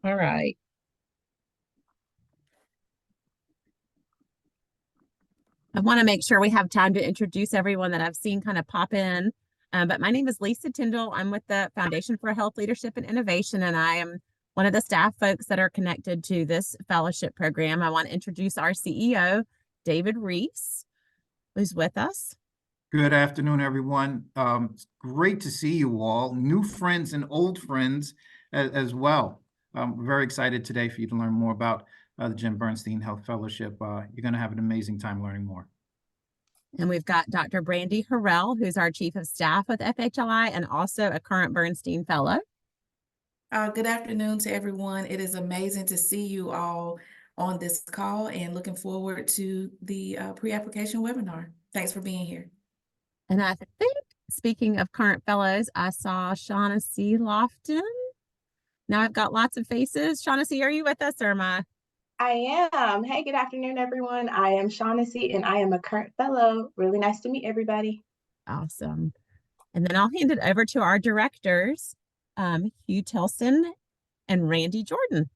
All right. I want to make sure we have time to introduce everyone that I've seen kind of pop in. But my name is Lisa Tyndall. I'm with the Foundation for Health Leadership and Innovation, and I am one of the staff folks that are connected to this fellowship program. I want to introduce our CEO, David Reese, who's with us. Good afternoon, everyone. It's great to see you all, new friends and old friends as well. I'm very excited today for you to learn more about the Jim Bernstein Health Fellowship. You're going to have an amazing time learning more. And we've got Dr. Brandy Harrell, who's our Chief of Staff with FHLI and also a current Bernstein Fellow. Good afternoon to everyone. It is amazing to see you all on this call and looking forward to the pre-application webinar. Thanks for being here. And I think, speaking of current fellows, I saw Shaughnessy Lofton. Now I've got lots of faces. Shaughnessy, are you with us or am I? I am. Hey, good afternoon, everyone. I am Shaughnessy and I am a current fellow. Really nice to meet everybody. Awesome. And then I'll hand it over to our directors, Hugh Tilson and Randy Jordan.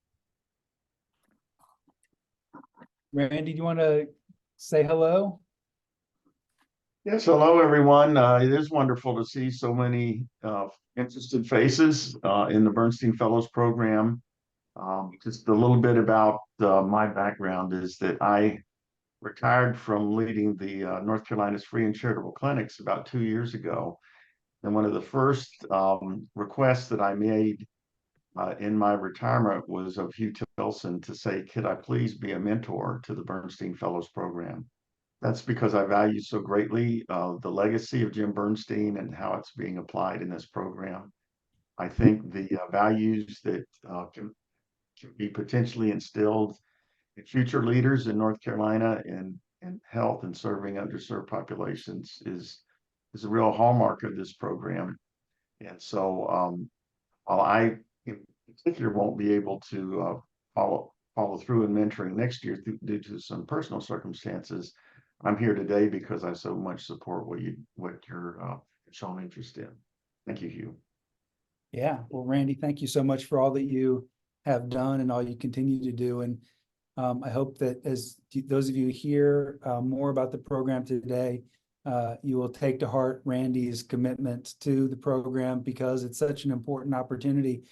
Randy, do you want to say hello? Yes, hello, everyone. It is wonderful to see so many interested faces in the Bernstein Fellows Program. Just a little bit about my background is that I retired from leading the North Carolina's Free and Charitable Clinics about 2 years ago. And one of the first requests that I made in my retirement was of Hugh Tilson to say, could I please be a mentor to the Bernstein Fellows Program? That's because I value so greatly the legacy of Jim Bernstein and how it's being applied in this program. I think the values that can be potentially instilled in future leaders in North Carolina in health and serving underserved populations is a real hallmark of this program. And so while I in particular won't be able to follow through in mentoring next year due to some personal circumstances, I'm here today because I so much support what you're showing interest in. Thank you, Hugh. Yeah, well, Randy, thank you so much for all that you have done and all you continue to do. And I hope that as those of you hear more about the program today, you will take to heart Randy's commitment to the program because it's such an important opportunity,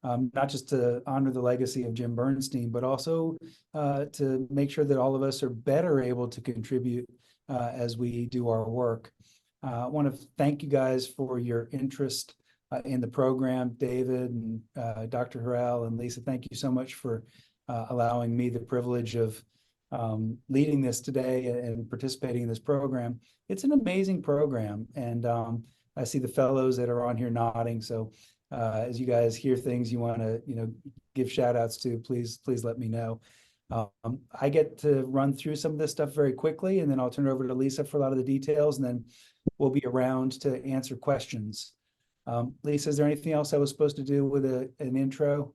not just to honor the legacy of Jim Bernstein, but also to make sure that all of us are better able to contribute as we do our work. I want to thank you guys for your interest in the program. David and Dr. Harrell and Lisa, thank you so much for allowing me the privilege of leading this today and participating in this program. It's an amazing program, and I see the fellows that are on here nodding. So as you guys hear things you want to give shout outs to, please let me know. I get to run through some of this stuff very quickly, and then I'll turn it over to Lisa for a lot of the details, and then we'll be around to answer questions. Lisa, is there anything else I was supposed to do with an intro?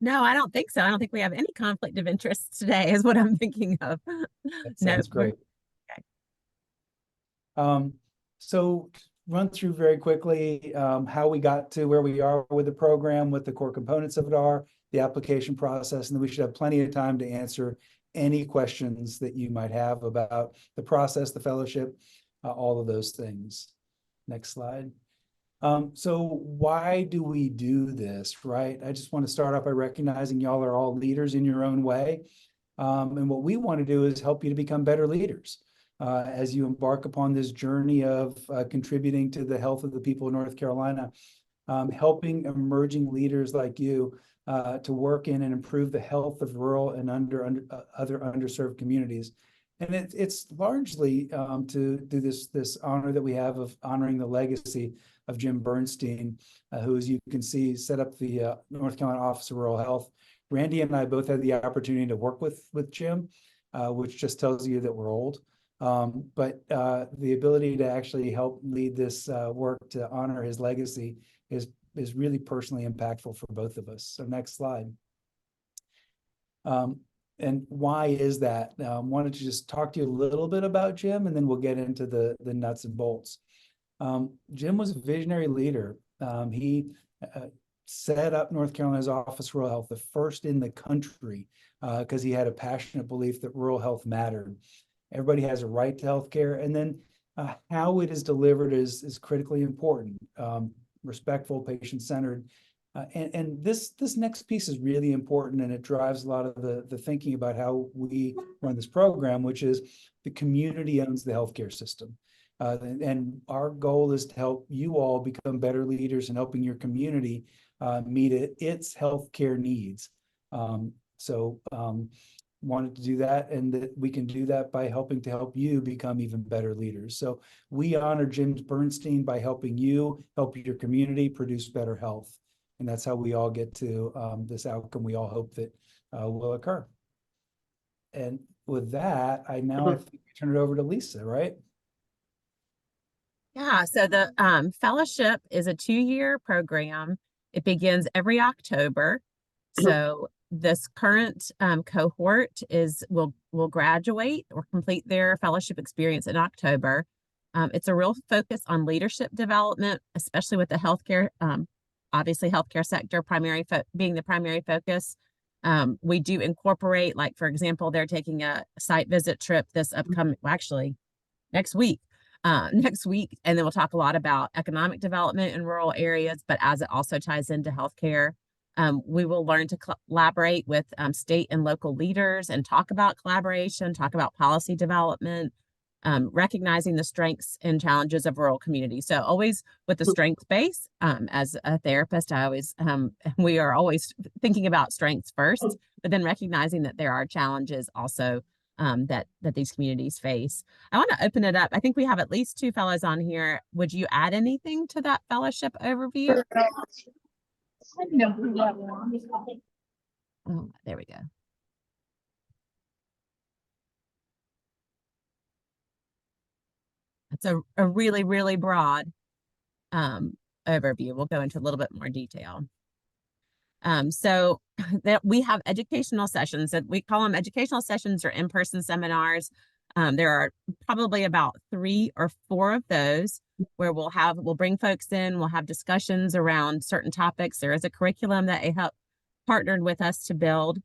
No, I don't think so. I don't think we have any conflict of interest today is what I'm thinking of. That sounds great. Okay. So run through very quickly how we got to where we are with the program, what the core components of it are, the application process, and then we should have plenty of time to answer any questions that you might have about the process, the fellowship, all of those things. Next slide. So why do we do this, right? I just want to start off by recognizing y'all are all leaders in your own way. And what we want to do is help you to become better leaders as you embark upon this journey of contributing to the health of the people of North Carolina, helping emerging leaders like you to work in and improve the health of rural and other underserved communities. And it's largely to do this honor that we have of honoring the legacy of Jim Bernstein, who, as you can see, set up the North Carolina Office of Rural Health. Randy and I both had the opportunity to work with Jim, which just tells you that we're old. But the ability to actually help lead this work to honor his legacy is really personally impactful for both of us. So next slide. And why is that? Wanted to just talk to you a little bit about Jim, and then we'll get into the nuts and bolts. Jim was a visionary leader. He set up North Carolina's Office of Rural Health, the first in the country, because he had a passionate belief that rural health mattered. Everybody has a right to health care, and then how it is delivered is critically important. Respectful, patient-centered. And this next piece is really important, and it drives a lot of the thinking about how we run this program, which is the community owns the healthcare system. And our goal is to help you all become better leaders in helping your community meet its healthcare needs. Wanted to do that, and that we can do that by helping to help you become even better leaders. So we honor Jim Bernstein by helping you help your community produce better health. And that's how we all get to this outcome we all hope that will occur. And with that, I think we turn it over to Lisa, right? Yeah, so the fellowship is a 2-year program. It begins every October. So this current cohort will graduate or complete their fellowship experience in October. It's a real focus on leadership development, especially with the healthcare, obviously healthcare sector being the primary focus. We do incorporate, like, for example, they're taking a site visit trip this upcoming, well, actually next week. And then we'll talk a lot about economic development in rural areas, but as it also ties into healthcare. We will learn to collaborate with state and local leaders and talk about collaboration, talk about policy development, recognizing the strengths and challenges of rural communities. So always with the strength base, as a therapist, we are always thinking about strengths first, but then recognizing that there are challenges also that these communities face. I want to open it up. I think we have at least 2 fellows on here. Would you add anything to that fellowship overview? Oh, there we go. It's a really, really broad overview. We'll go into a little bit more detail. So that we have educational sessions that we call them educational sessions or in-person seminars. There are probably about 3 or 4 of those where we'll bring folks in, we'll have discussions around certain topics. There is a curriculum that AHELP partnered with us to build.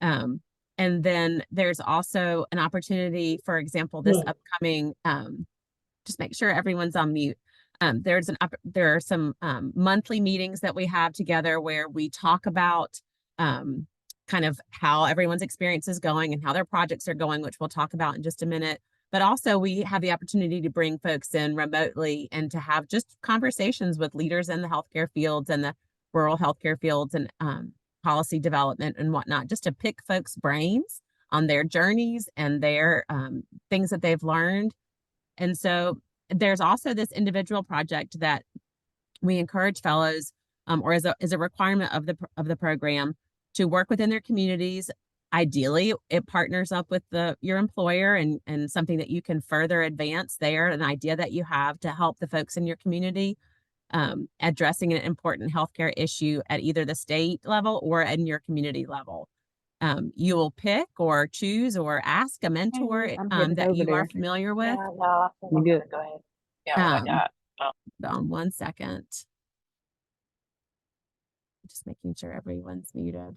And then there's also an opportunity, for example, this upcoming, just make sure everyone's on mute. There are some monthly meetings that we have together where we talk about kind of how everyone's experience is going and how their projects are going, which we'll talk about in just a minute. But also we have the opportunity to bring folks in remotely and to have just conversations with leaders in the healthcare fields and the rural healthcare fields and policy development and whatnot, just to pick folks' brains on their journeys and their things that they've learned. And so there's also this individual project that we encourage fellows or is a requirement of the program to work within their communities. Ideally, it partners up with your employer and something that you can further advance there, an idea that you have to help the folks in your community addressing an important healthcare issue at either the state level or in your community level. You will pick or choose or ask a mentor that you are familiar with. Yeah, no, I'm good. Go ahead. Yeah, Hold on one second. Just making sure everyone's muted.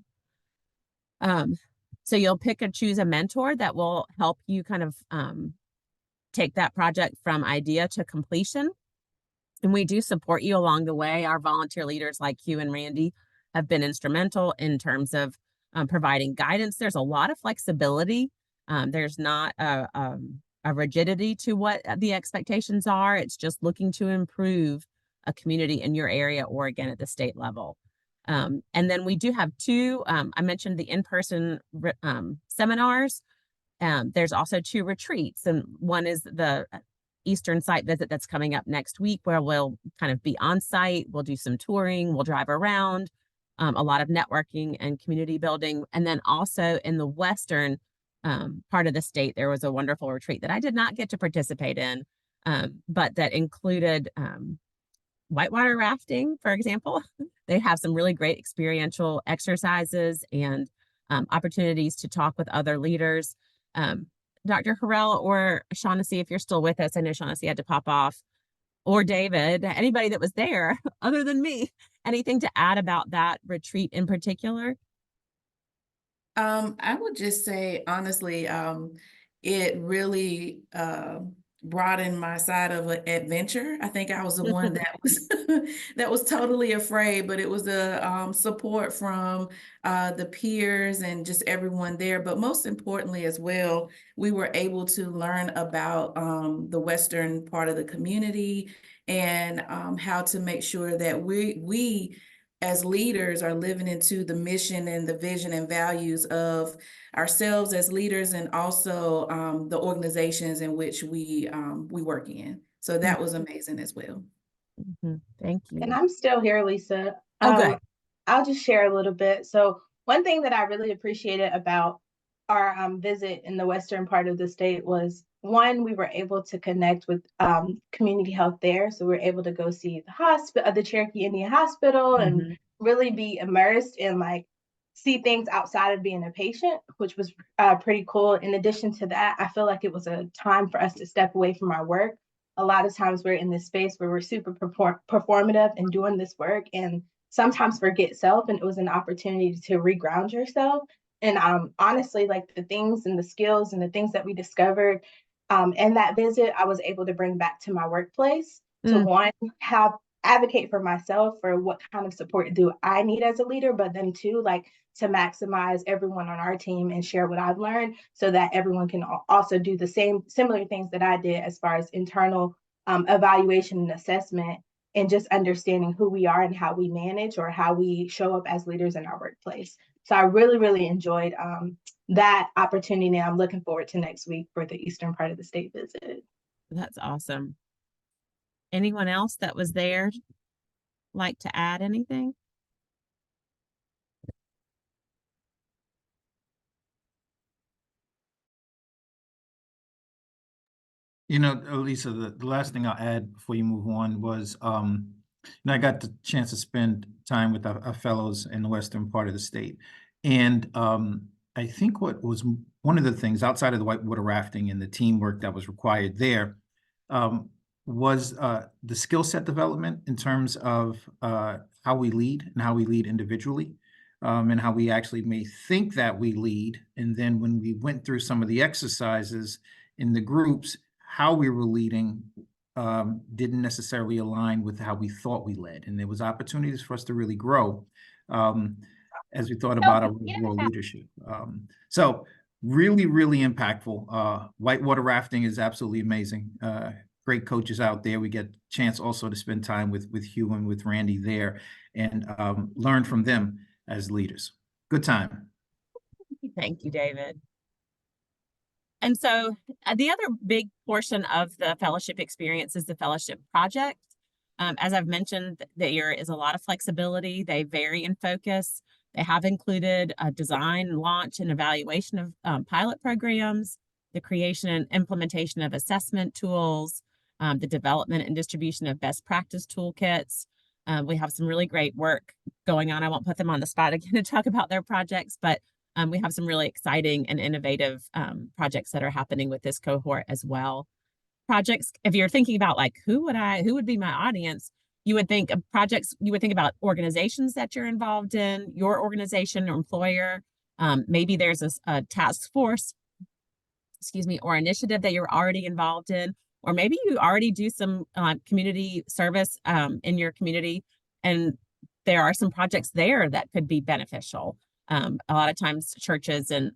So you'll pick and choose a mentor that will help you kind of take that project from idea to completion. And we do support you along the way. Our volunteer leaders like Hugh and Randy have been instrumental in terms of providing guidance. There's a lot of flexibility. There's not a rigidity to what the expectations are. It's just looking to improve a community in your area or again at the state level. And then we do have 2, I mentioned the in-person seminars. There's also 2 retreats, and one is the Eastern site visit that's coming up next week where we'll kind of be on site. We'll do some touring, we'll drive around, a lot of networking and community building. And then also in the Western part of the state, there was a wonderful retreat that I did not get to participate in, but that included whitewater rafting, for example. They have some really great experiential exercises and opportunities to talk with other leaders. Dr. Harrell or Shaughnessy, if you're still with us, I know Shaughnessy had to pop off. or David, anybody that was there other than me, anything to add about that retreat in particular? I would just say, honestly, it really broadened my side of an adventure. I think I was the one that was that was totally afraid, but it was the support from the peers and just everyone there. But most importantly, as well, we were able to learn about the Western part of the community and how to make sure that we as leaders are living into the mission and the vision and values of ourselves as leaders and also the organizations in which we work in. So that was amazing as well. Thank And you. I'm still here, Lisa. Oh, good. I'll just share a little bit. So one thing that I really appreciated about our visit in the western part of the state was, one, we were able to connect with community health there. So we were able to go see the hospital, the Cherokee Indian Hospital, and really be immersed in like see things outside of being a patient, which was pretty cool. In addition to that, I feel like it was a time for us to step away from our work. A lot of times we're in this space where we're super performative and doing this work and sometimes forget self, and it was an opportunity to reground yourself. And honestly, like the things and the skills and the things that we discovered in that visit, I was able to bring back to my workplace to one, have advocate for myself for what kind of support do I need as a leader, but then two, like to maximize everyone on our team and share what I've learned so that everyone can also do the same similar things that I did as far as internal evaluation and assessment and just understanding who we are and how we manage or how we show up as leaders in our workplace. So I really, really enjoyed that opportunity. And I'm looking forward to next week for the eastern part of the state visit. That's awesome. Anyone else that was there like to add anything? You know, Lisa, the last thing I'll add before you move on was, I got the chance to spend time with our fellows in the western part of the state. And I think what was one of the things outside of the whitewater rafting and the teamwork that was required there was the skill set development in terms of how we lead and how we lead individually. And how we actually may think that we lead. And then when we went through some of the exercises in the groups, how we were leading didn't necessarily align with how we thought we led. And there was opportunities for us to really grow as we thought about our overall leadership. So really, really impactful. Whitewater rafting is absolutely amazing. Great coaches out there. We get a chance also to spend time with Hugh and with Randy there and learn from them as leaders. Good time. Thank you, David. And so the other big portion of the fellowship experience is the fellowship project. As I've mentioned, there is a lot of flexibility. They vary in focus. They have included a design, launch, and evaluation of pilot programs, the creation and implementation of assessment tools, the development and distribution of best practice toolkits. We have some really great work going on. I won't put them on the spot again to talk about their projects, but we have some really exciting and innovative projects that are happening with this cohort as well. Projects, if you're thinking about like, who would be my audience, you would think of projects, you would think about organizations that you're involved in, your organization or employer. Maybe there's a task force, or initiative that you're already involved in, or maybe you already do some community service in your community, and there are some projects there that could be beneficial. A lot of times churches and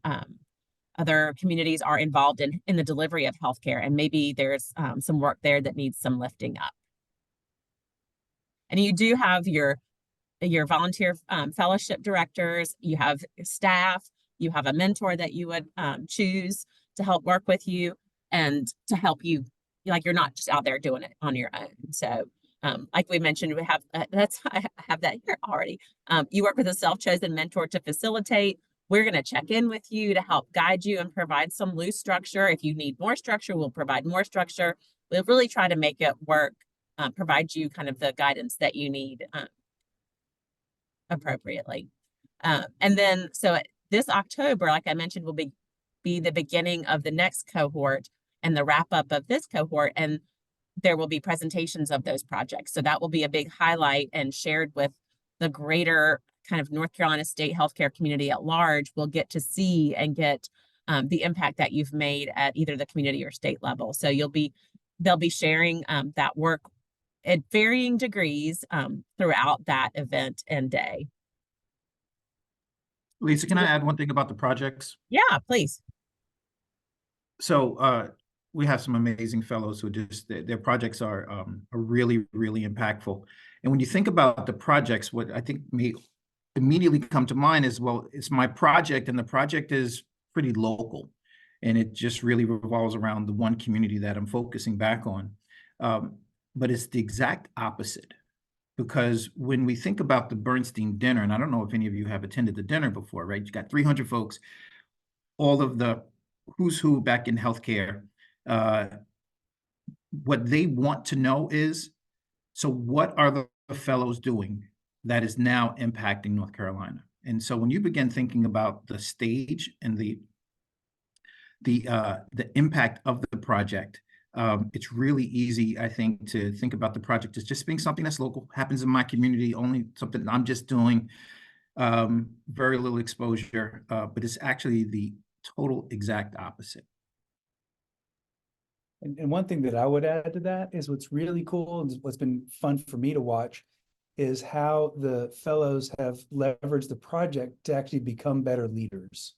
other communities are involved in the delivery of healthcare, and maybe there's some work there that needs some lifting up. And you do have your volunteer fellowship directors, you have staff, you have a mentor that you would choose to help work with you and to help you, like you're not just out there doing it on your own. So like we mentioned, we have I have that here already. You work with a self-chosen mentor to facilitate. We're going to check in with you to help guide you and provide some loose structure. If you need more structure, we'll provide more structure. We'll really try to make it work, provide you kind of the guidance that you need appropriately. And then, so this October, like I mentioned, will be the beginning of the next cohort and the wrap up of this cohort. And there will be presentations of those projects. So that will be a big highlight and shared with the greater kind of North Carolina state healthcare community at large. Will get to see and get the impact that you've made at either the community or state level. So they'll be sharing that work at varying degrees throughout that event and day. Lisa, can I add one thing about the projects? Yeah, please. So we have some amazing fellows who just their projects are really, really impactful. And when you think about the projects, what I think may immediately come to mind is, well, it's my project, and the project is pretty local, and it just really revolves around the one community that I'm focusing back on. But it's the exact opposite, because when we think about the Bernstein dinner, and I don't know if any of you have attended the dinner before, right? You got 300 folks, all of the who's who back in healthcare. What they want to know is, so what are the fellows doing that is now impacting North Carolina? And so when you begin thinking about the stage and the impact of the project, it's really easy, I think, to think about the project as just being something that's local, happens in my community, only something I'm just doing, very little exposure, but it's actually the total exact opposite. And one thing that I would add to that is what's really cool and what's been fun for me to watch is how the fellows have leveraged the project to actually become better leaders.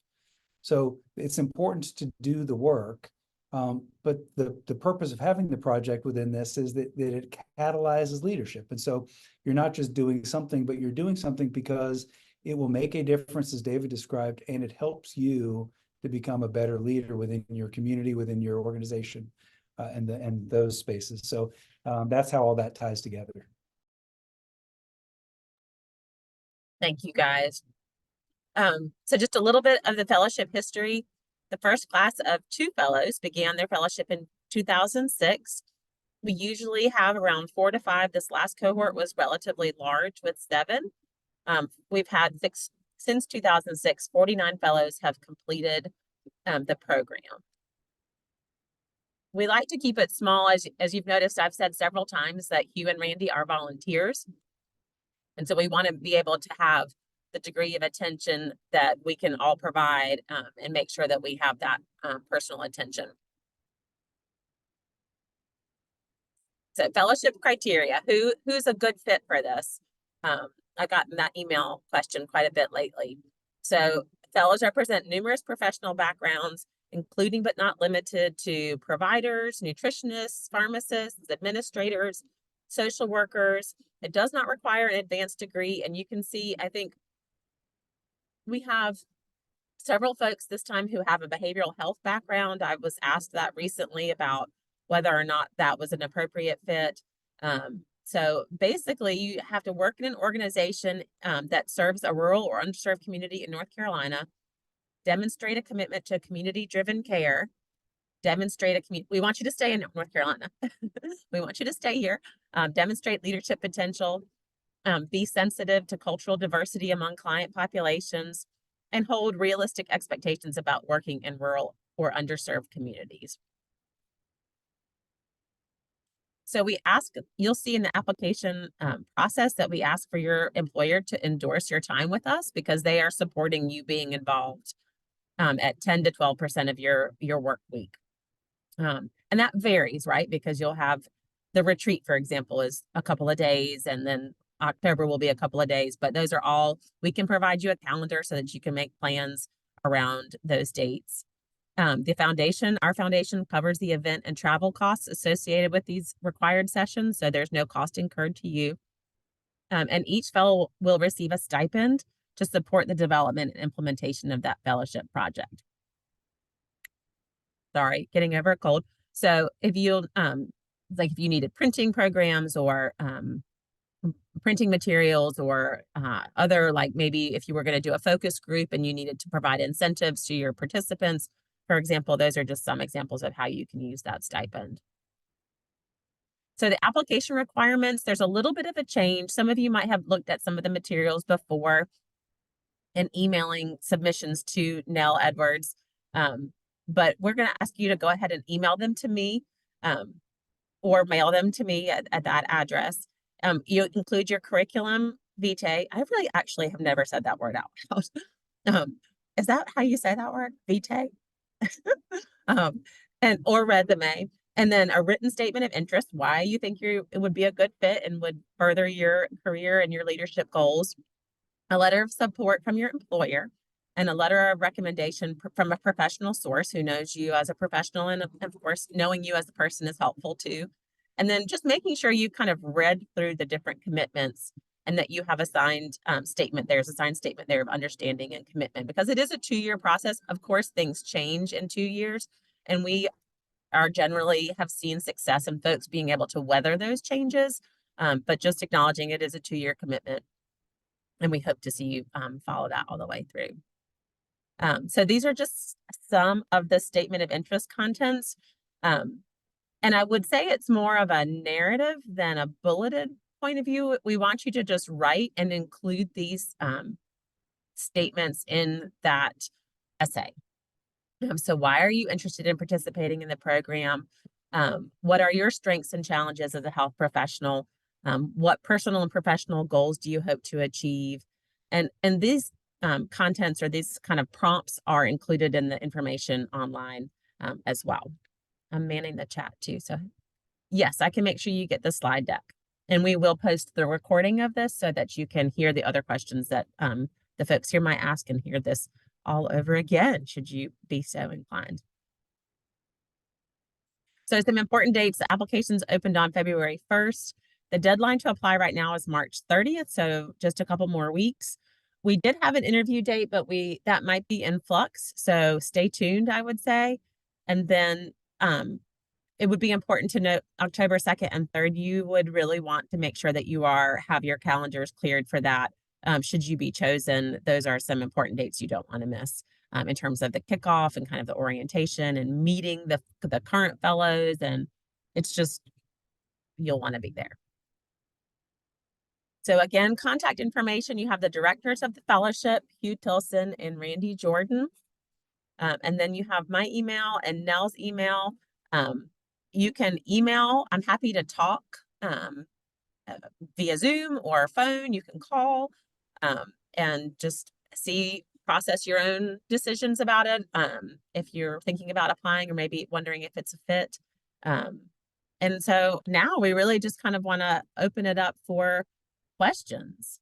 So it's important to do the work, but the purpose of having the project within this is that it catalyzes leadership. And so you're not just doing something, but you're doing something because it will make a difference, as David described, and it helps you to become a better leader within your community, within your organization, and those spaces. So that's how all that ties together. Thank you, guys. So just a little bit of the fellowship history. The first class of 2 fellows began their fellowship in 2006. We usually have around 4 to 5. This last cohort was relatively large with 7. We've had since 2006, 49 fellows have completed the program. We like to keep it small. As you've noticed, I've said several times that Hugh and Randy are volunteers. And so we want to be able to have the degree of attention that we can all provide and make sure that we have that personal attention. So fellowship criteria, who's a good fit for this? I've gotten that email question quite a bit lately. So fellows represent numerous professional backgrounds, including but not limited to providers, nutritionists, pharmacists, administrators, social workers. It does not require an advanced degree. And you can see, I think we have several folks this time who have a behavioral health background. I was asked that recently about whether or not that was an appropriate fit. So basically, you have to work in an organization that serves a rural or underserved community in North Carolina, demonstrate a commitment to community-driven care, we want you to stay in North Carolina. We want you to stay here, demonstrate leadership potential, be sensitive to cultural diversity among client populations, and hold realistic expectations about working in rural or underserved communities. So you'll see in the application process that we ask for your employer to endorse your time with us because they are supporting you being involved at 10 to 12% of your work week. And that varies, right? Because you'll have the retreat, for example, is a couple of days, and then October will be a couple of days, but those are all, we can provide you a calendar so that you can make plans around those dates. Our foundation covers the event and travel costs associated with these required sessions, so there's no cost incurred to you. And each fellow will receive a stipend to support the development and implementation of that fellowship project. Sorry, getting over a cold. So if you if you needed printing programs or printing materials or other, like maybe if you were going to do a focus group and you needed to provide incentives to your participants, for example, those are just some examples of how you can use that stipend. So the application requirements, there's a little bit of a change. Some of you might have looked at some of the materials before and emailing submissions to Nell Edwards. But we're going to ask you to go ahead and email them to me. or mail them to me at that address. You include your curriculum vitae. I really actually have never said that word out loud. Is that how you say that word? Vitae? um, or resume, and then a written statement of interest, why you think it would be a good fit and would further your career and your leadership goals, a letter of support from your employer, and a letter of recommendation from a professional source who knows you as a professional, and of course, knowing you as a person is helpful too. And then just making sure you kind of read through the different commitments and that you have a signed statement. There's a signed statement there of understanding and commitment, because it is a 2-year process. Of course, things change in 2 years, and we are generally have seen success in folks being able to weather those changes. But just acknowledging it is a 2-year commitment, and we hope to see you follow that all the way through. So these are just some of the statement of interest contents. And I would say it's more of a narrative than a bulleted point of view. We want you to just write and include these statements in that essay. So why are you interested in participating in the program? What are your strengths and challenges as a health professional? What personal and professional goals do you hope to achieve? And these contents, or these kind of prompts, are included in the information online as well. I'm manning the chat too. So yes, I can make sure you get the slide deck, and we will post the recording of this so that you can hear the other questions that the folks here might ask, and hear this all over again, should you be so inclined. So some important dates: the applications opened on February 1st. The deadline to apply right now is March 30th, so just a couple more weeks. We did have an interview date, but that might be in flux, so stay tuned, I would say. And then it would be important to note October 2nd and 3rd, you would really want to make sure that you have your calendars cleared for that. Should you be chosen, those are some important dates you don't want to miss in terms of the kickoff and kind of the orientation and meeting the current fellows. And it's just, you'll want to be there. So again, contact information, you have the directors of the fellowship, Hugh Tilson and Randy Jordan. And then you have my email and Nell's email. You can email. I'm happy to talk via Zoom or phone. You can call and just process your own decisions about it. If you're thinking about applying or maybe wondering if it's a fit. And so now we really just kind of want to open it up for questions.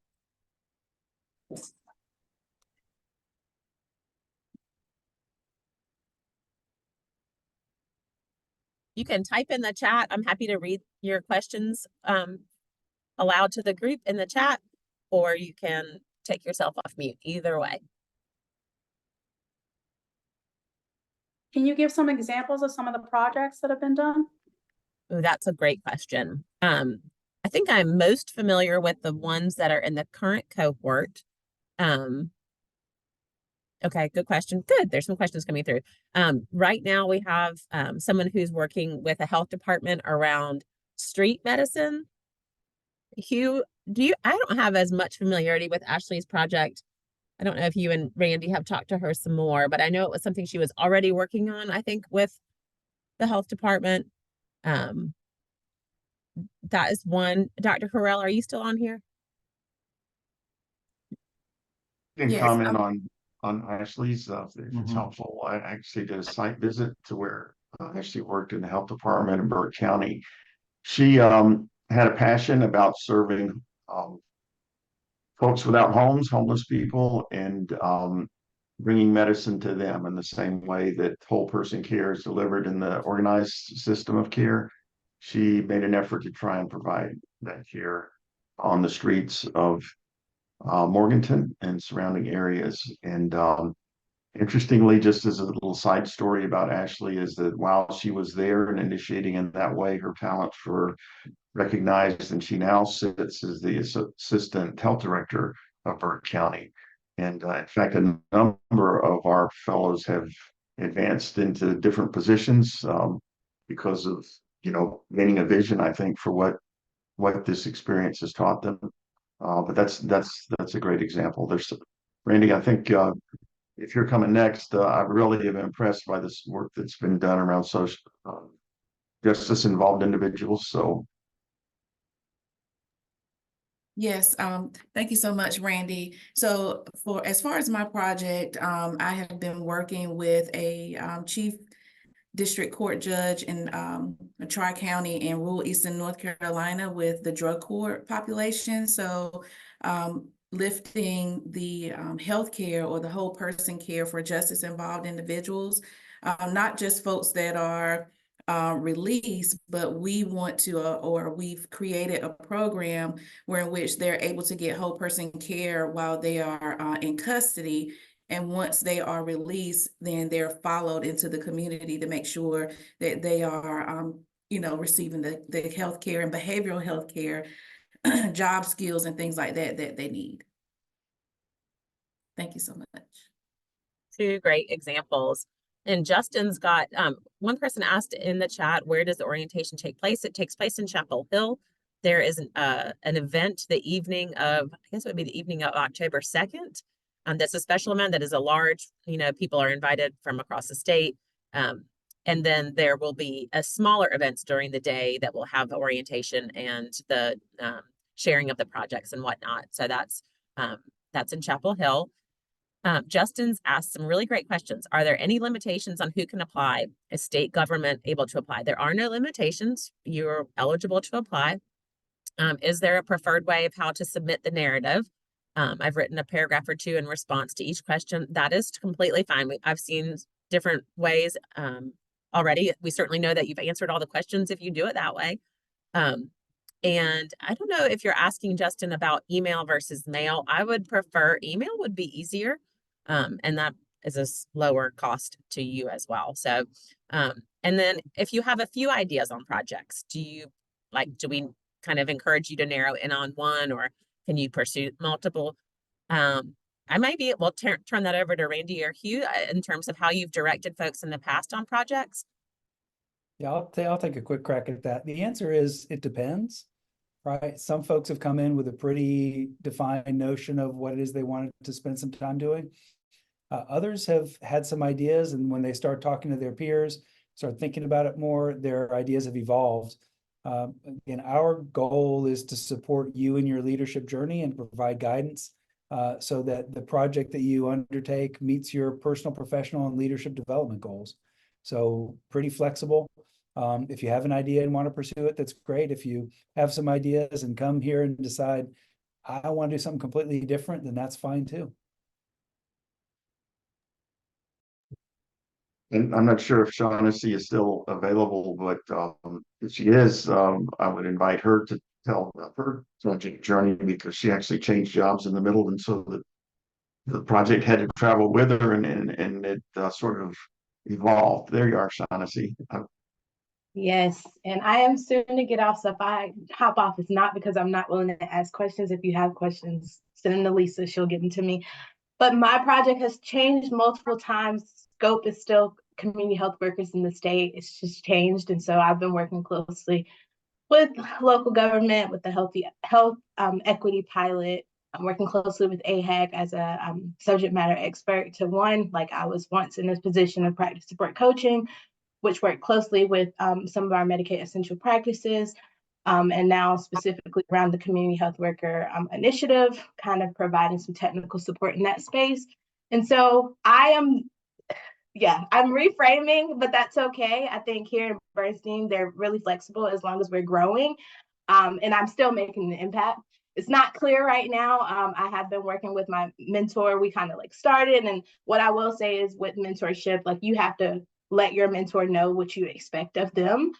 You can type in the chat. I'm happy to read your questions aloud to the group in the chat, or you can take yourself off mute, either way. Can you give some examples of some of the projects that have been done? Ooh, that's a great question. I think I'm most familiar with the ones that are in the current cohort. Okay, good question. Good. There's some questions coming through. Right now we have someone who's working with a health department around street medicine. Hugh, I don't have as much familiarity with Ashley's project. I don't know if you and Randy have talked to her some more, but I know it was something she was already working on, I think, with the health department. That is one. Dr. Carell, are you still on here? Can Yes, comment on Ashley's, if it's helpful. I actually did a site visit to where I actually worked in the health department in Burke County. She had a passion about serving folks without homes, homeless people, and bringing medicine to them in the same way that whole person care is delivered in the organized system of care. She made an effort to try and provide that care on the streets of Morganton and surrounding areas. And interestingly, just as a little side story about Ashley, is that while she was there and initiating in that way, her talents were recognized, and she now sits as the assistant health director of Burke County. And in fact, a number of our fellows have advanced into different positions because of, gaining a vision, I think, for what this experience has taught them. But that's a great example. There's Randy, I think if you're coming next, I really am impressed by this work that's been done around social justice involved individuals. So Yes, thank you so much, Randy. So as far as my project, I have been working with a chief district court judge in Tri-County in rural Eastern North Carolina with the drug court population. So lifting the healthcare or the whole person care for justice involved individuals, not just folks that are released, but we want to, or we've created a program where in which they're able to get whole person care while they are in custody. And once they are released, then they're followed into the community to make sure that they are, receiving the health care and behavioral health care, job skills and things like that they need. Thank you so much. Two great examples. And Justin's got, one person asked in the chat, where does the orientation take place? It takes place in Chapel Hill. There is an event the evening of, I guess it would be the evening of October 2nd. That's a special event that is a large, people are invited from across the state. And then there will be a smaller events during the day that will have orientation and the sharing of the projects and whatnot. So that's in Chapel Hill. Justin's asked some really great questions. Are there any limitations on who can apply? Is state government able to apply? There are no limitations. You're eligible to apply. Is there a preferred way of how to submit the narrative? I've written a paragraph or two in response to each question. That is completely fine. I've seen different ways already. We certainly know that you've answered all the questions if you do it that way. And I don't know if you're asking, Justin, about email versus mail. I would prefer email would be easier. And that is a lower cost to you as well. So, and then if you have a few ideas on projects, do we kind of encourage you to narrow in on one, or can you pursue multiple? I will turn that over to Randy or Hugh in terms of how you've directed folks in the past on projects. Yeah, I'll take a quick crack at that. The answer is it depends, right? Some folks have come in with a pretty defined notion of what it is they wanted to spend some time doing. Others have had some ideas, and when they start talking to their peers, start thinking about it more, their ideas have evolved. And our goal is to support you in your leadership journey and provide guidance so that the project that you undertake meets your personal, professional, and leadership development goals. So pretty flexible. If you have an idea and want to pursue it, that's great. If you have some ideas and come here and decide, I want to do something completely different, then that's fine too. and I'm not sure if Shaughnessy is still available, but if she is, I would invite her to tell her project journey, because she actually changed jobs in the middle, and so the project had to travel with her, and it sort of evolved. There you are, Shaughnessy. Yes, and I am soon to get off, so if I hop off, it's not because I'm not willing to ask questions. If you have questions, send them to Lisa, she'll get them to me. But my project has changed multiple times. Scope is still community health workers in the state. It's just changed. And so I've been working closely with local government, with the health equity pilot. I'm working closely with AHAC as a subject matter expert to one, like I was once in this position of practice support coaching, which worked closely with some of our Medicaid essential practices. And now specifically around the community health worker initiative, kind of providing some technical support in that space. And so I'm reframing, but that's okay. I think here in Bernstein, they're really flexible as long as we're growing. And I'm still making an impact. It's not clear right now. I have been working with my mentor. We kind of started. And what I will say is with mentorship, you have to let your mentor know what you expect of them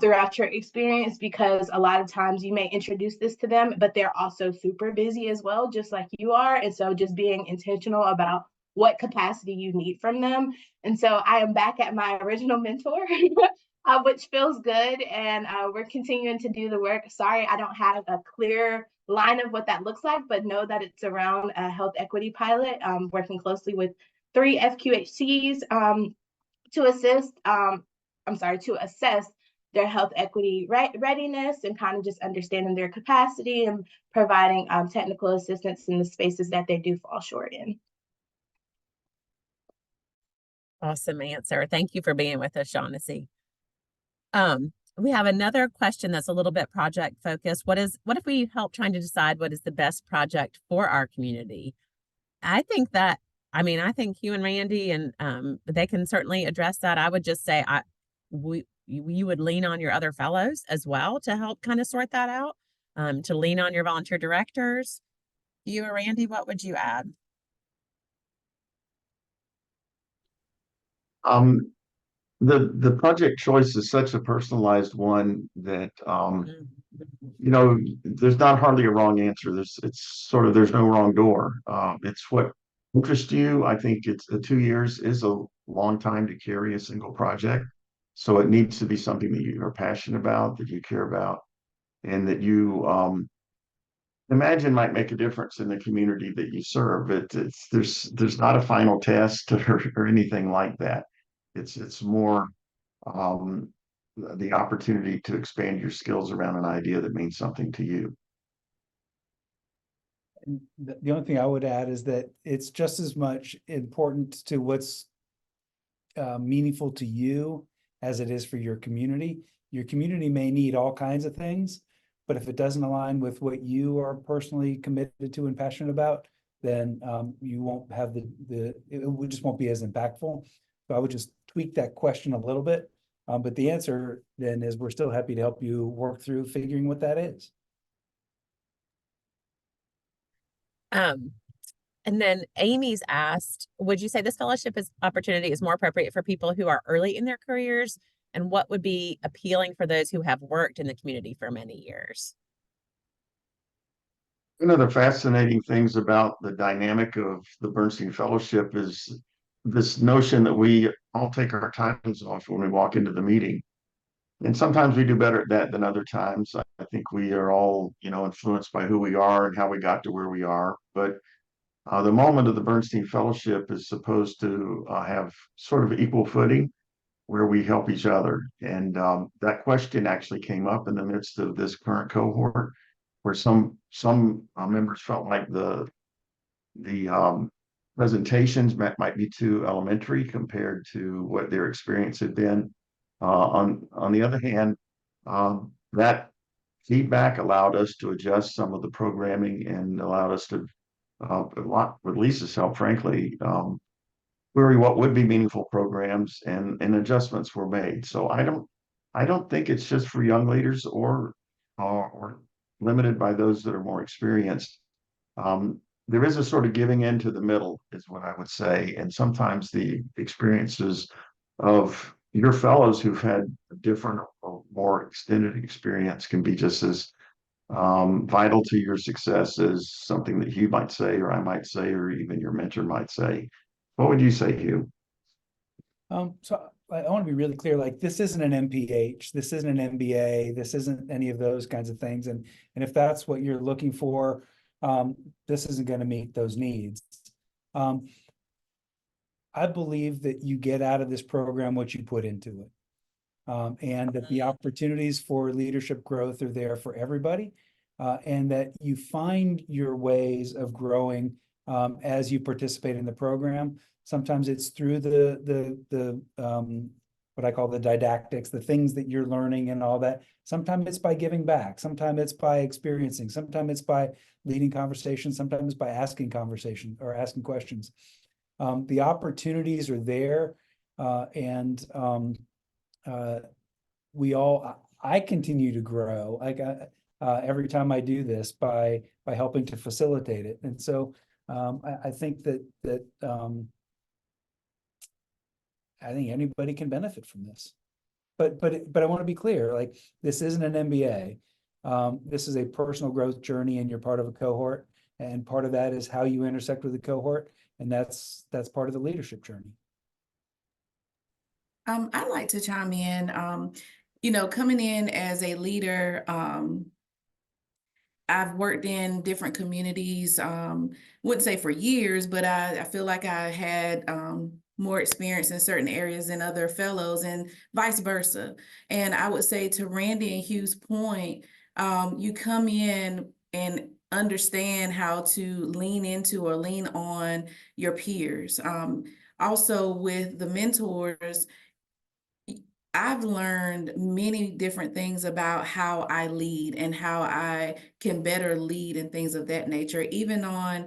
throughout your experience, because a lot of times you may introduce this to them, but they're also super busy as well, just like you are. And so just being intentional about what capacity you need from them. And so I am back at my original mentor, which feels good. And we're continuing to do the work. Sorry, I don't have a clear line of what that looks like, but know that it's around a health equity pilot, working closely with 3 FQHCs to assess their health equity readiness and kind of just understanding their capacity and providing technical assistance in the spaces that they do fall short in. Awesome answer. Thank you for being with us, Shaughnessy. we have another question that's a little bit project focused. What if we help trying to decide what is the best project for our community? I think that, I think you and Randy and they can certainly address that. I would just say you would lean on your other fellows as well to help kind of sort that out, to lean on your volunteer directors. You or Randy, what would you add? The project choice is such a personalized one that there's not hardly a wrong answer. There's no wrong door. It's what interests you. I think it's 2 years is a long time to carry a single project. So it needs to be something that you are passionate about, that you care about, and that you imagine might make a difference in the community that you serve. There's not a final test or anything like that. It's more the opportunity to expand your skills around an idea that means something to you. And the only thing I would add is that it's just as much important to what's meaningful to you as it is for your community. Your community may need all kinds of things, but if it doesn't align with what you are personally committed to and passionate about, then you won't have it just won't be as impactful. So I would just tweak that question a little bit. But the answer then is we're still happy to help you work through figuring what that is. And then Amy's asked, would you say this fellowship opportunity is more appropriate for people who are early in their careers? And what would be appealing for those who have worked in the community for many years? One of the fascinating things about the dynamic of the Bernstein Fellowship is this notion that we all take our times off when we walk into the meeting. And sometimes we do better at that than other times. I think we are all, influenced by who we are and how we got to where we are. But the moment of the Bernstein Fellowship is supposed to have sort of equal footing where we help each other. And that question actually came up in the midst of this current cohort, where some members felt like the presentations might be too elementary compared to what their experience had been. On the other hand, that feedback allowed us to adjust some of the programming and allowed us to, with Lisa's help, frankly, query what would be meaningful programs, and adjustments were made. So I don't think it's just for young leaders or limited by those that are more experienced. There is a sort of giving into the middle, is what I would say. And sometimes the experiences of your fellows who've had a different or more extended experience can be just as vital to your success as something that Hugh might say, or I might say, or even your mentor might say. What would you say, Hugh? So I want to be really clear, like this isn't an MPH, this isn't an MBA, this isn't any of those kinds of things. And if that's what you're looking for, this isn't going to meet those needs. I believe that you get out of this program what you put into it. And that the opportunities for leadership growth are there for everybody. And that you find your ways of growing as you participate in the program. Sometimes it's through the what I call the didactics, the things that you're learning and all that. Sometimes it's by giving back. Sometimes it's by experiencing. Sometimes it's by leading conversations. Sometimes it's by asking conversation or asking questions. The opportunities are there, and I continue to grow. Like every time I do this by helping to facilitate it, and so I think that I think anybody can benefit from this. But I want to be clear, like this isn't an MBA. This is a personal growth journey, and you're part of a cohort, and part of that is how you intersect with the cohort, and that's part of the leadership journey. I'd like to chime in. Coming in as a leader, I've worked in different communities, wouldn't say for years, but I feel like I had more experience in certain areas than other fellows, and vice versa. And I would say, to Randy and Hugh's point, you come in and understand how to lean into or lean on your peers. Also with the mentors, I've learned many different things about how I lead and how I can better lead and things of that nature. Even on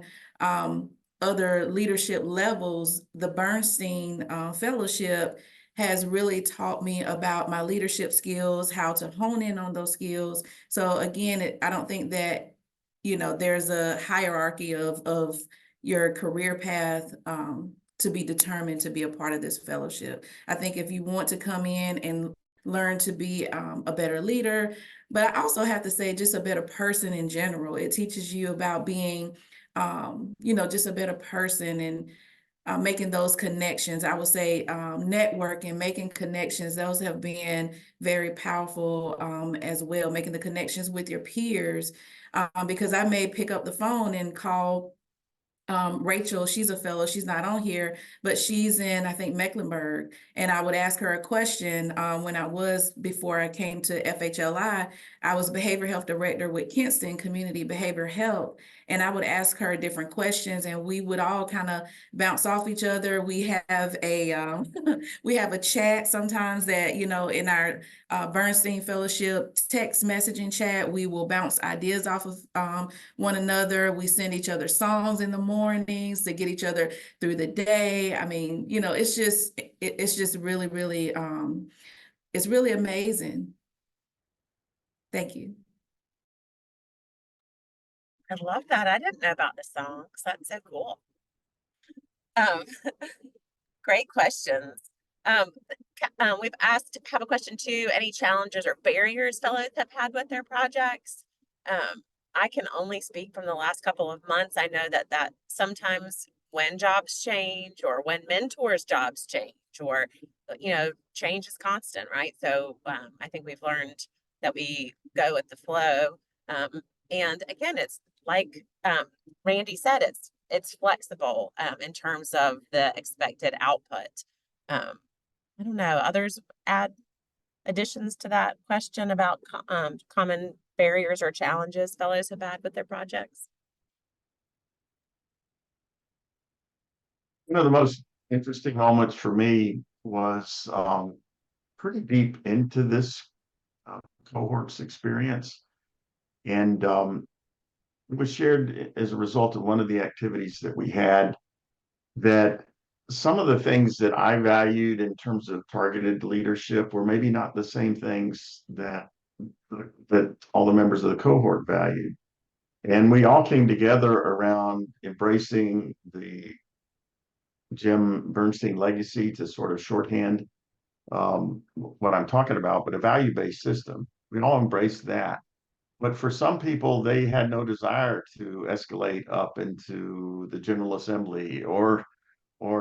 other leadership levels, the Bernstein Fellowship has really taught me about my leadership skills, how to hone in on those skills. So again, I don't think that, there's a hierarchy of your career path to be determined to be a part of this fellowship. I think if you want to come in and learn to be a better leader, but I also have to say just a better person in general. It teaches you about being, just a better person and making those connections. I would say networking, making connections, those have been very powerful as well, making the connections with your peers, because I may pick up the phone and call Rachel. She's a fellow, she's not on here, but she's in, I think, Mecklenburg. And I would ask her a question before I came to FHLI, I was behavioral health director with Kinston Community Behavioral Health. And I would ask her different questions and we would all kind of bounce off each other. We have a, we have a chat sometimes that, in our Bernstein Fellowship text messaging chat, we will bounce ideas off of one another. We send each other songs in the mornings to get each other through the day. I mean, it's just really, really, it's really amazing. Thank you. I love that. I didn't know about the songs. That's so cool. Um, great questions. We've have a question too. Any challenges or barriers fellows have had with their projects? I can only speak from the last couple of months. I know that sometimes when jobs change or when mentors' jobs change or, change is constant, right? So I think we've learned that we go with the flow. And again, it's like Randy said, it's flexible in terms of the expected output. I don't know, others add additions to that question about common barriers or challenges fellows have had with their projects? One of the most interesting moments for me was pretty deep into this cohort's experience. And it was shared as a result of one of the activities that we had, that some of the things that I valued in terms of targeted leadership were maybe not the same things that all the members of the cohort valued. And we all came together around embracing the Jim Bernstein legacy, to sort of shorthand what I'm talking about, but a value-based system. We all embraced that. But for some people, they had no desire to escalate up into the General Assembly or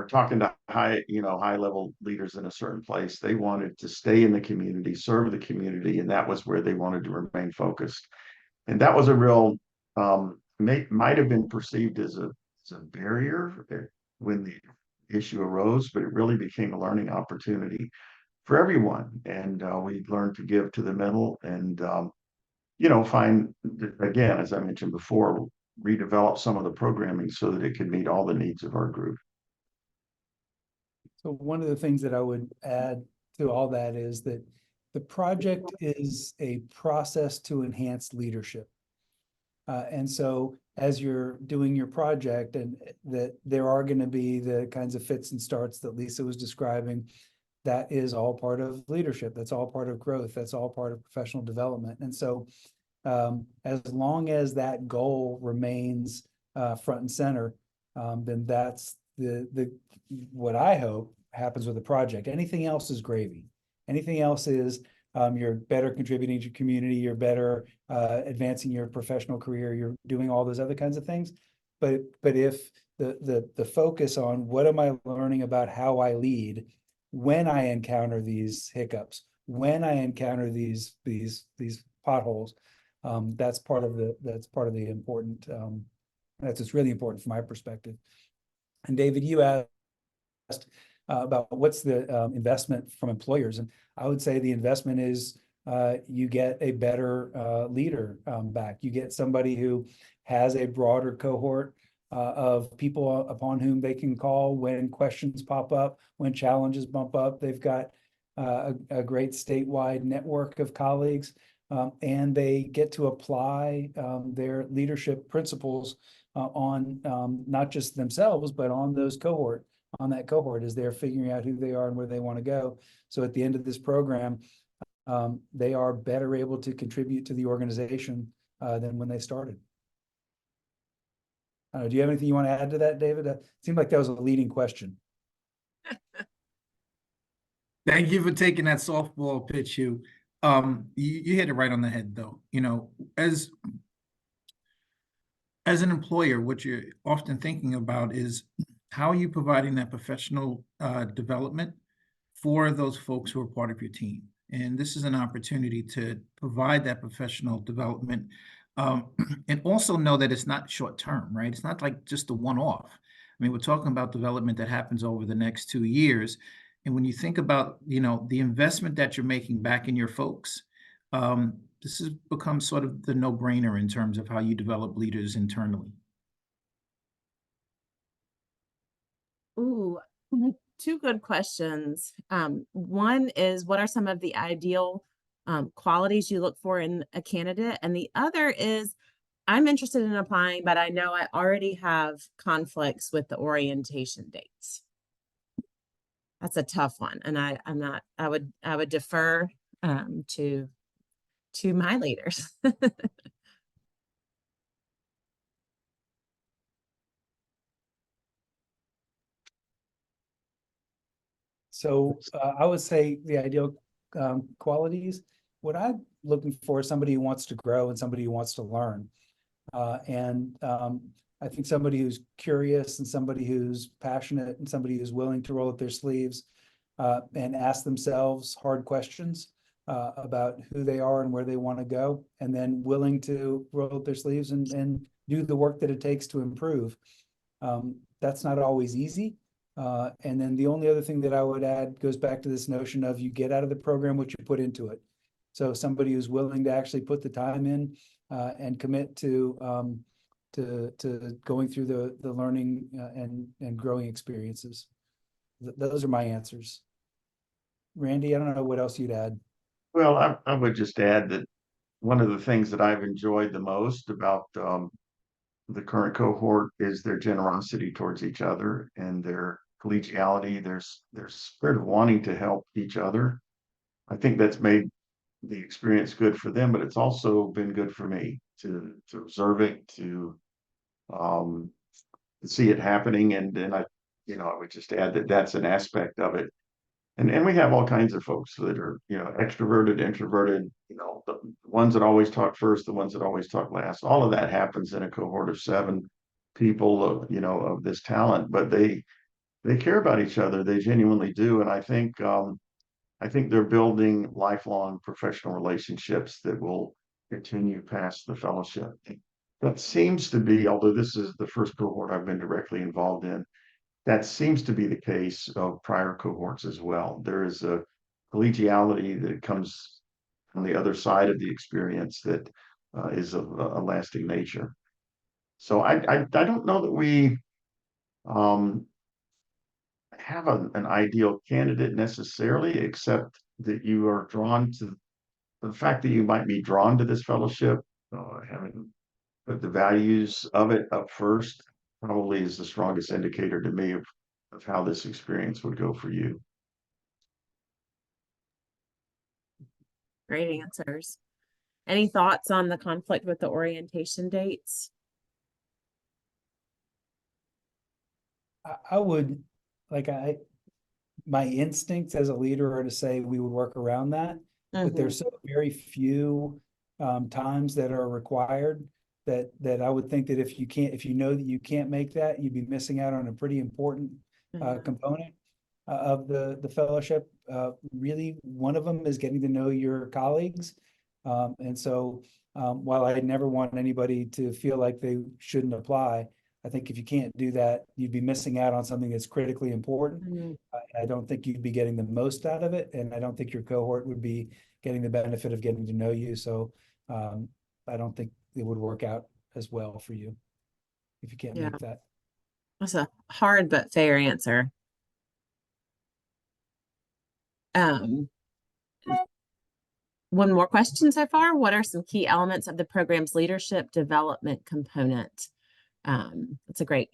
talking to high level leaders in a certain place. They wanted to stay in the community, serve the community, and that was where they wanted to remain focused. And that was a real might have been perceived as a barrier when the issue arose, but it really became a learning opportunity for everyone. And we learned to give to the middle and find, again, as I mentioned before, redevelop some of the programming so that it could meet all the needs of our group. So one of the things that I would add to all that is that the project is a process to enhance leadership. And so as you're doing your project, and that there are going to be the kinds of fits and starts that Lisa was describing, that is all part of leadership. That's all part of growth. That's all part of professional development. And so as long as that goal remains front and center, then that's the what I hope happens with the project. Anything else is gravy. Anything else is you're better contributing to your community, you're better advancing your professional career, you're doing all those other kinds of things. But if the focus on what am I learning about how I lead when I encounter these hiccups, when I encounter these potholes, that's part of the important. That's just really important from my perspective. And David, you asked about what's the investment from employers, and I would say the investment is you get a better leader back. You get somebody who has a broader cohort of people upon whom they can call when questions pop up, when challenges bump up. They've got a great statewide network of colleagues, and they get to apply their leadership principles on not just themselves, but on that cohort as they're figuring out who they are and where they want to go. So at the end of this program, they are better able to contribute to the organization than when they started. Do you have anything you want to add to that, David? It seemed like that was a leading question. Thank you for taking that softball pitch, Hugh. You hit it right on the head, though. You know, as an employer, what you're often thinking about is how are you providing that professional development for those folks who are part of your team? And this is an opportunity to provide that professional development, and also know that it's not short term, right? It's not like just a one-off. I mean, we're talking about development that happens over the next 2 years. And when you think about, you know, the investment that you're making back in your folks, this has become sort of the no-brainer in terms of how you develop leaders internally. Ooh, two good questions. One is, what are some of the ideal qualities you look for in a candidate? And the other is, I'm interested in applying, but I know I already have conflicts with the orientation dates. That's a tough one, and I would defer to my leaders. So I would say the ideal qualities, what I'm looking for is somebody who wants to grow and somebody who wants to learn. I think somebody who's curious and somebody who's passionate and somebody who's willing to roll up their sleeves and ask themselves hard questions about who they are and where they want to go, and then willing to roll up their sleeves and do the work that it takes to improve. That's not always easy. And then the only other thing that I would add goes back to this notion of you get out of the program what you put into it. So somebody who's willing to actually put the time in and commit to going through the learning and growing experiences. Those are my answers. Randy, I don't know what else you'd add. Well, I would just add that one of the things that I've enjoyed the most about the current cohort is their generosity towards each other and their collegiality, their spirit of wanting to help each other. I think that's made the experience good for them, but it's also been good for me to observe it, to see it happening. And then I would just add that that's an aspect of it. And we have all kinds of folks that are, extroverted, introverted, the ones that always talk first, the ones that always talk last. All of that happens in a cohort of 7 people of this talent, but they care about each other. They genuinely do. And I think they're building lifelong professional relationships that will continue past the fellowship. That seems to be, although this is the first cohort I've been directly involved in, that seems to be the case of prior cohorts as well. There is a collegiality that comes on the other side of the experience that is of a lasting nature. So I don't know that we have an ideal candidate necessarily, except that you are drawn to the fact that you might be drawn to this fellowship, having put the values of it up first, probably is the strongest indicator to me of how this experience would go for you. Great answers. Any thoughts on the conflict with the orientation dates? I would, my instincts as a leader are to say we would work around that, but there's so very few times that are required that I would think that if you know that you can't make that, you'd be missing out on a pretty important component of the fellowship. Really, one of them is getting to know your colleagues. And so while I never want anybody to feel like they shouldn't apply, I think if you can't do that, you'd be missing out on something that's critically important. I don't think you'd be getting the most out of it, and I don't think your cohort would be getting the benefit of getting to know you. So I don't think it would work out as well for you if you can't make that. That's a hard but fair answer. Um, one more question so far. What are some key elements of the program's leadership development component? That's a great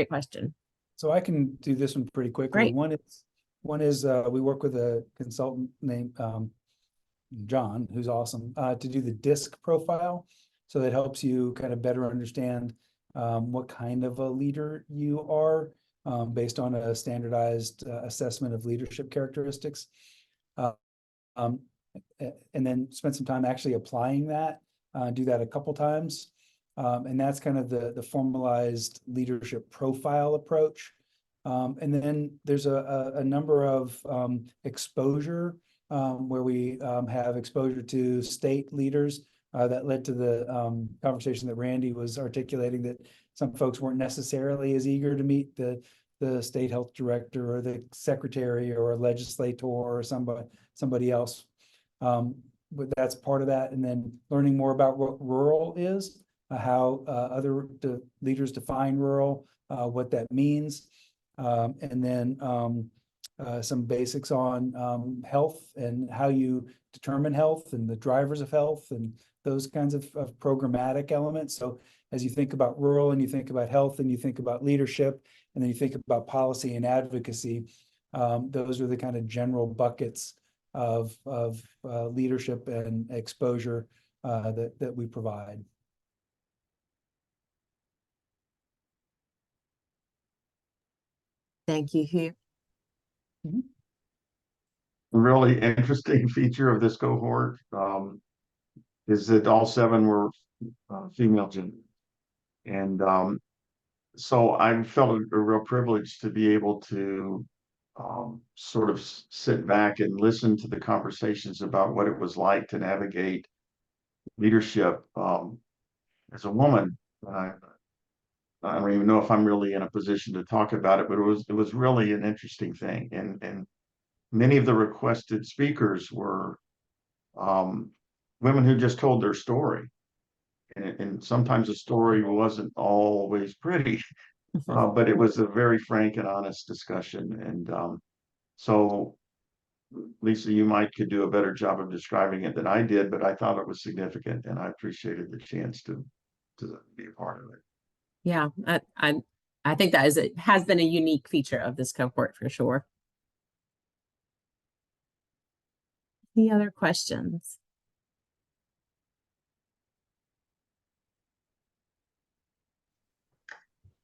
question. So I can do this one pretty quickly. Great. One is we work with a consultant named John, who's awesome, to do the DISC profile. So that helps you kind of better understand what kind of a leader you are based on a standardized assessment of leadership characteristics. And then spend some time actually applying that, do that a couple times. And that's kind of the formalized leadership profile approach. And then there's a number of exposure where we have exposure to state leaders that led to the conversation that Randy was articulating, that some folks weren't necessarily as eager to meet the state health director or the secretary or a legislator or somebody else. But that's part of that. And then learning more about what rural is, how other leaders define rural, what that means. And then some basics on health and how you determine health and the drivers of health and those kinds of programmatic elements. So as you think about rural and you think about health and you think about leadership and then you think about policy and advocacy, those are the kind of general buckets of leadership and exposure that we provide. Thank you, Hugh. A really interesting feature of this cohort is that all 7 were female gender. And so I felt a real privilege to be able to sort of sit back and listen to the conversations about what it was like to navigate leadership as a woman. I don't even know if I'm really in a position to talk about it, but it was really an interesting thing. And many of the requested speakers were women who just told their story. And sometimes the story wasn't always pretty, but it was a very frank and honest discussion. And so, Lisa, you could do a better job of describing it than I did, but I thought it was significant, and I appreciated the chance to be a part of it. Yeah, I think that has been a unique feature of this cohort for sure. Any other questions?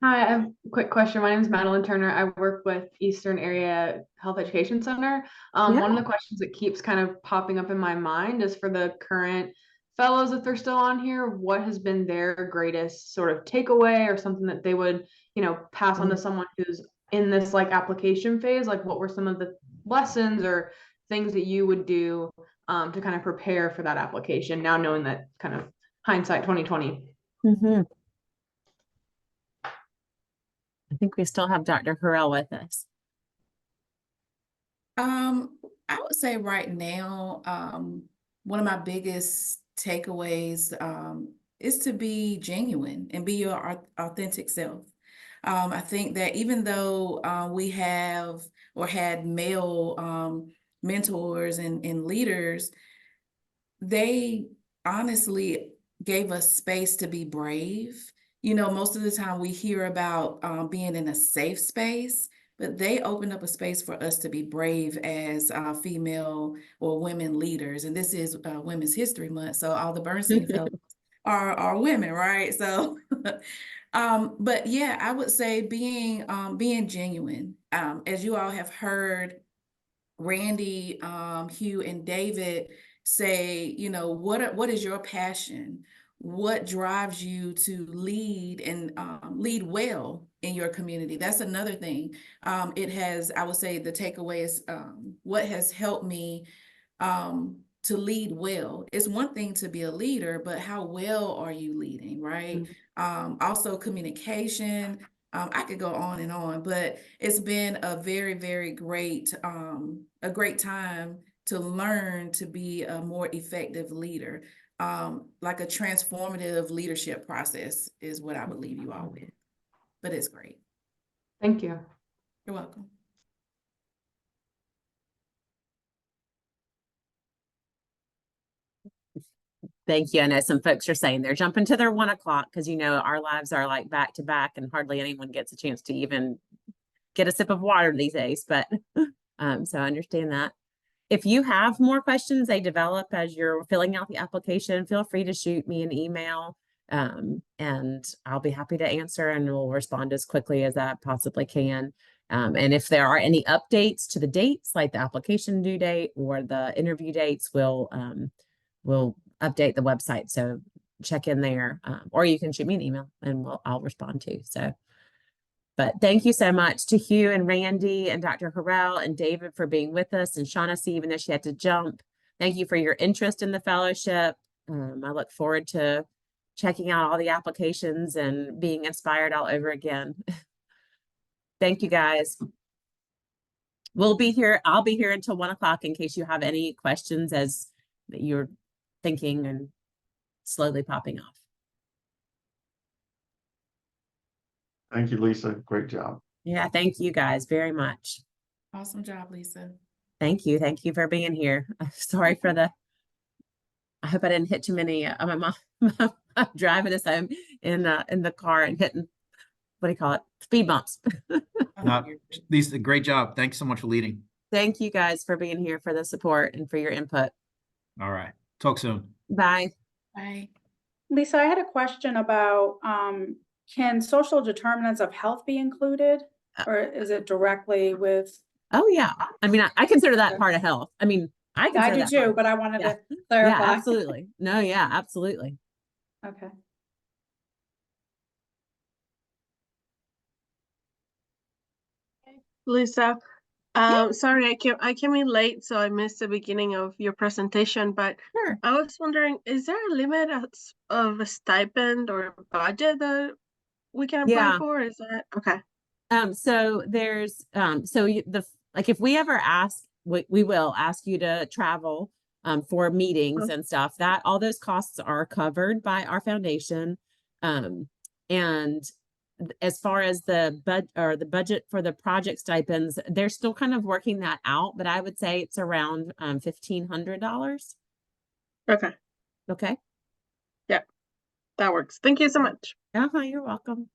Hi, I have a quick question. My name is Madeline Turner. I work with Eastern Area Health Education Center. One of the questions that keeps kind of popping up in my mind is for the current fellows, if they're still on here, what has been their greatest sort of takeaway or something that they would, pass on to someone who's in this like application phase? Like what were some of the lessons or things that you would do to kind of prepare for that application, now knowing that kind of hindsight 2020? Mm-hmm. I think we still have Dr. Harrell with us. I would say right now, one of my biggest takeaways is to be genuine and be your authentic self. I think that even though we have or had male mentors and leaders, they honestly gave us space to be brave. Most of the time we hear about being in a safe space, but they opened up a space for us to be brave as female or women leaders. And this is Women's History Month, so all the Bernstein fellows are women, right? So, but yeah, I would say being genuine. As you all have heard, Randy, Hugh, and David say, what is your passion? What drives you to lead and lead well in your community? That's another thing. I would say the takeaway is what has helped me to lead well. It's one thing to be a leader, but how well are you leading, right? Also communication. I could go on and on, but it's been a very, very great, a great time to learn to be a more effective leader. Like a transformative leadership process is what I would leave you all with, but it's great. Thank you. You're welcome. Thank you. I know some folks are saying they're jumping to their 1 o'clock because you know our lives are like back to back and hardly anyone gets a chance to even get a sip of water these days. But so I understand that. If you have more questions they develop as you're filling out the application, feel free to shoot me an email and I'll be happy to answer and we'll respond as quickly as I possibly can. And if there are any updates to the dates, like the application due date or the interview dates, we'll update the website. So check in there, or you can shoot me an email and I'll respond too. So, but thank you so much to Hugh and Randy and Dr. Harrell and David for being with us, and Shaughnessy, even though she had to jump. Thank you for your interest in the fellowship. I look forward to checking out all the applications and being inspired all over again. Thank you guys. We'll be here. I'll be here until 1 o'clock in case you have any questions as you're thinking and slowly popping off. Thank you, Lisa. Great job. Yeah, thank you guys very much. Awesome job, Lisa. Thank you. Thank you for being here. Sorry for the, I hope I didn't hit too many. My mom, I'm driving us home in the car and hitting, what do you call it? Speed bumps. Lisa, great job. Thanks so much for leading. Thank you guys for being here, for the support and for your input. All right. Talk soon. Bye. Bye. Lisa, I had a question about, can social determinants of health be included? Or is it directly with? Oh yeah. I mean, I consider that part of health. I mean, I Yeah, I consider do that too, part. but I wanted Yeah. to Yeah, clarify. absolutely. No, yeah, absolutely. Okay. Lisa, sorry, I came in late, so I missed the beginning of your presentation, but Sure. I was wondering, is there a limit of a stipend or budget that we can apply Yeah. for? Is that okay? So there's like if we ever ask, we will ask you to travel for meetings and stuff, that all those costs are covered by our foundation. And as far as the budget for the project stipends, they're still kind of working that out, but I would say it's around $1,500. Okay. Okay. Yeah, that works. Thank you so much. You're welcome.